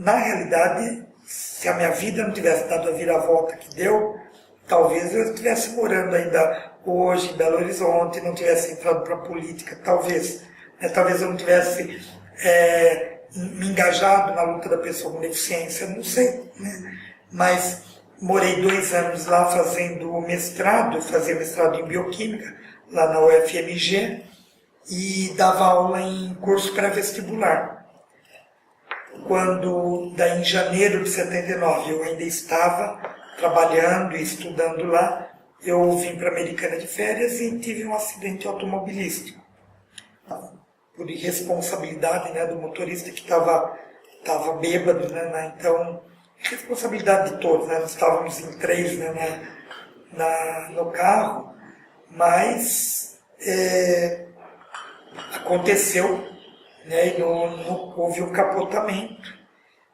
na realidade, se a minha vida não tivesse dado a viravolta que deu, talvez eu estivesse morando ainda hoje em Belo Horizonte, não tivesse entrado para a política, talvez. Talvez eu não tivesse me engajado na luta da pessoa com deficiência, não sei. Né? Mas morei 2 anos lá fazendo mestrado, fazia mestrado em bioquímica, lá na UFMG, e dava aula em curso pré-vestibular. Daí em janeiro de 79, eu ainda estava trabalhando e estudando lá, eu vim para a Americana de férias e tive um acidente automobilístico. Por irresponsabilidade, né, do motorista que estava bêbado, né, então, responsabilidade de todos, né, nós estávamos em 3, né, no carro, mas aconteceu, né, e houve um capotamento.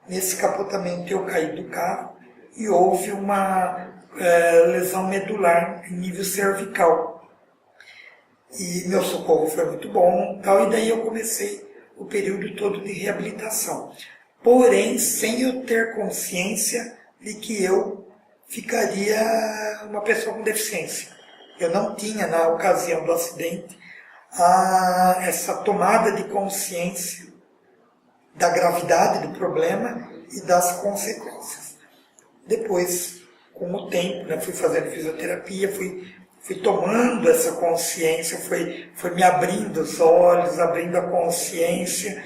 Nesse capotamento eu caí do carro e houve uma lesão medular em nível cervical. E meu socorro foi muito bom, tal, e daí eu comecei o período todo de reabilitação. Porém, sem eu ter consciência de que eu ficaria uma pessoa com deficiência. Eu não tinha, na ocasião do acidente, essa tomada de consciência da gravidade do problema e das consequências. Depois, com o tempo, né, fui fazendo fisioterapia, fui tomando essa consciência, foi me abrindo os olhos, abrindo a consciência,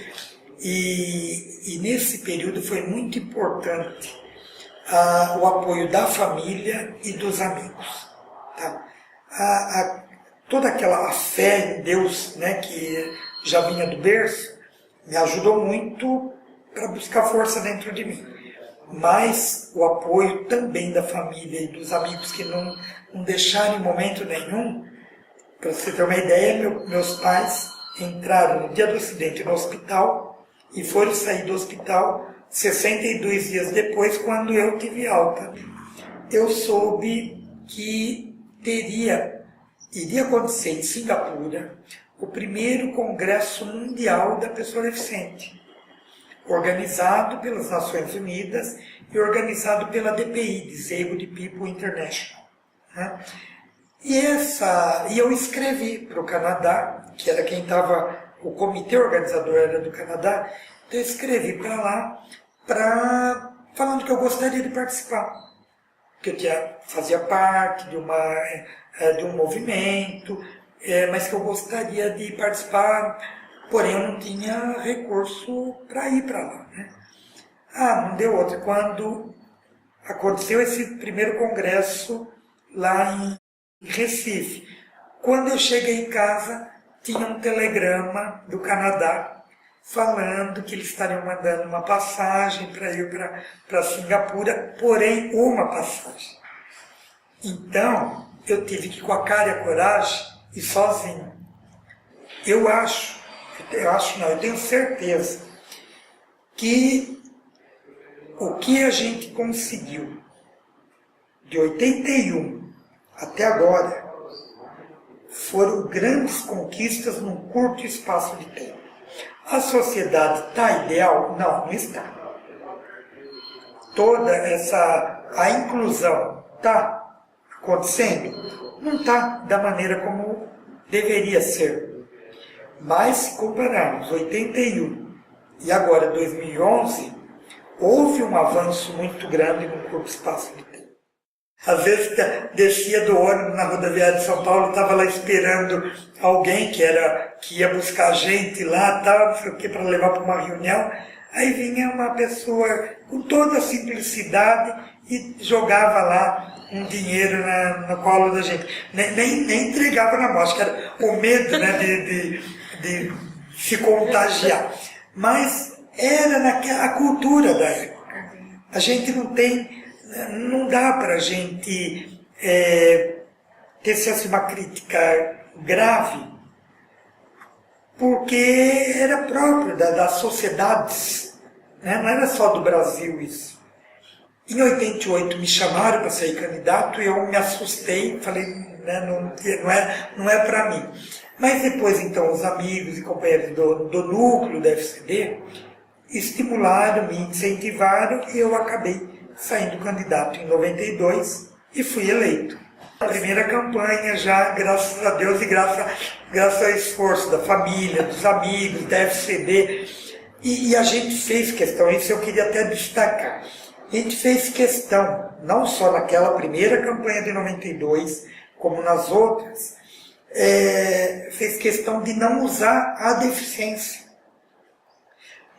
e nesse período foi muito importante o apoio da família e dos amigos. Tá? Toda aquela fé em Deus, né, que já vinha do berço, me ajudou muito para buscar força dentro de mim. Mas o apoio também da família e dos amigos que não deixaram em momento nenhum. Para você ter uma ideia, meus pais entraram no dia do acidente no hospital e foram sair do hospital 62 dias depois, quando eu tive alta. Eu soube que iria acontecer em Singapura o primeiro Congresso Mundial da Pessoa Deficiente, organizado pelas Nações Unidas e organizado pela DPI, Disabled People International. Né? E eu escrevi para o Canadá, que era quem estava, o comitê organizador era do Canadá, então eu escrevi para lá, falando que eu gostaria de participar, que eu fazia parte de um movimento, mas que eu gostaria de participar, porém eu não tinha recurso para ir para lá. Né? Não deu outra. Quando aconteceu esse primeiro congresso lá em Recife, quando eu cheguei em casa, tinha um telegrama do Canadá falando que eles estariam mandando uma passagem para ir para Singapura, porém uma passagem. Então, eu tive que ir com a cara e a coragem ir sozinho. Eu tenho certeza que o que a gente conseguiu de 81 até agora foram grandes conquistas num curto espaço de tempo. A sociedade está ideal? Não está. A inclusão está acontecendo? Não está da maneira como deveria ser. Mas se compararmos 81 e agora 2011, houve um avanço muito grande num curto espaço de tempo. Às vezes descia do ônibus na rodoviária de São Paulo, estava lá esperando alguém que ia buscar a gente lá, não sei o que, para levar para uma reunião. Aí vinha uma pessoa com toda a simplicidade e jogava lá um dinheiro no colo da gente. Nem entregava na mão, acho que era o medo, né, de se contagiar. Mas era a cultura da época. A gente não dá para a gente ter uma crítica grave, porque era próprio das sociedades, né? Não era só do Brasil isso. Em 88 me chamaram para ser candidato e eu me assustei, falei, né, não é para mim. Mas depois, então, os amigos e companheiros do núcleo da FCD, estimularam, me incentivaram e eu acabei saindo candidato em 92 e fui eleito. A primeira campanha já, graças a Deus e graças ao esforço da família, dos amigos, da FCB, e a gente fez questão, isso eu queria até destacar, a gente fez questão, não só naquela primeira campanha de 92, como nas outras, fez questão de não usar a deficiência.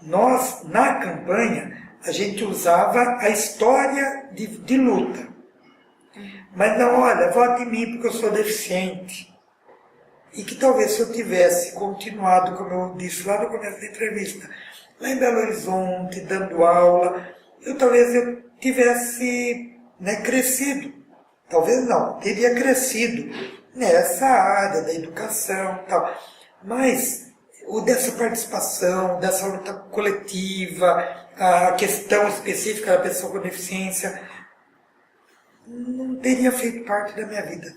Nós, na campanha, a gente usava a história de luta. Mas não, olha, vote em mim porque eu sou deficiente. E que talvez se eu tivesse continuado, como eu disse lá no começo da entrevista, lá em Belo Horizonte, dando aula, talvez eu tivesse crescido. Talvez não, teria crescido nessa área da educação e tal. Mas dessa participação, dessa luta coletiva, a questão específica da pessoa com deficiência, não teria feito parte da minha vida,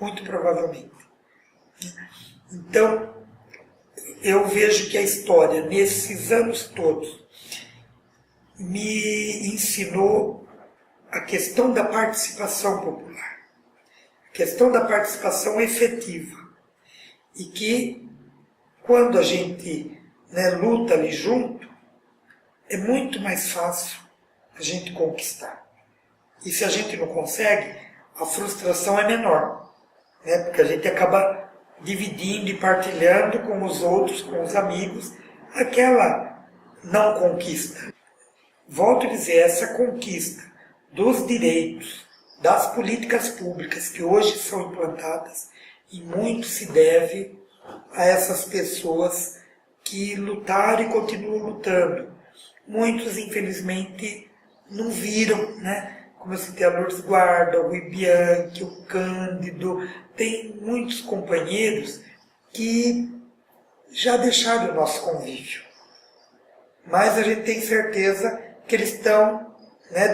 muito provavelmente. Então, eu vejo que a história, nesses anos todos, me ensinou a questão da participação popular, a questão da participação efetiva, e que, quando a gente luta ali junto, é muito mais fácil a gente conquistar. E se a gente não consegue, a frustração é menor, porque a gente acaba dividindo e partilhando com os outros, com os amigos, aquela não conquista. Volto a dizer, essa conquista dos direitos, das políticas públicas que hoje são implantadas, e muito se deve a essas pessoas que lutaram e continuam lutando. Muitos, infelizmente, não viram, Como eu citei a Lourdes Guarda, o Rui Bianchi, o Cândido, tem muitos companheiros que já deixaram o nosso convívio. Mas a gente tem certeza que eles estão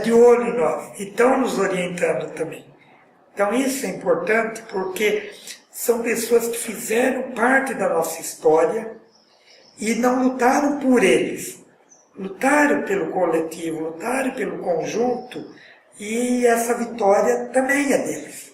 de olho em nós e estão nos orientando também. Então isso é importante porque são pessoas que fizeram parte da nossa história e não lutaram por eles. Lutaram pelo coletivo, lutaram pelo conjunto, e essa vitória também é deles.